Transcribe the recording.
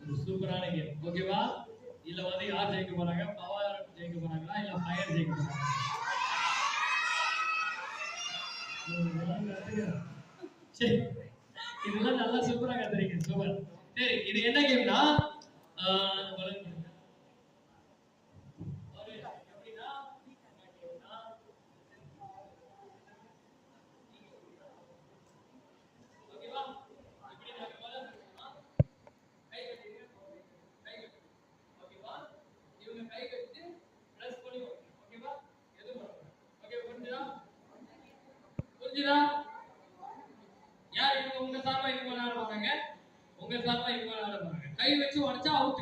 ஒரு சூப்பரான கேம். ஓகேவா? இதுல வந்து யார் ஜெயிக்க போறாங்க? பவர் ஜெயிக்க போறாங்களா? இல்ல ஃபயர் ஜெயிக்க போறாங்களா? சரி. இதெல்லாம் நல்லா சூப்பரா கத்துறீங்க. சூப்பர். சரி, இது என்ன கேம்னா புரிஞ்சுதா? யார் இவங்க உங்க சார்பா இவங்க விளையாட போறாங்க, உங்க சார்பா இவங்க விளையாட போறாங்க. கை வச்சு உடைச்சா அவுட்.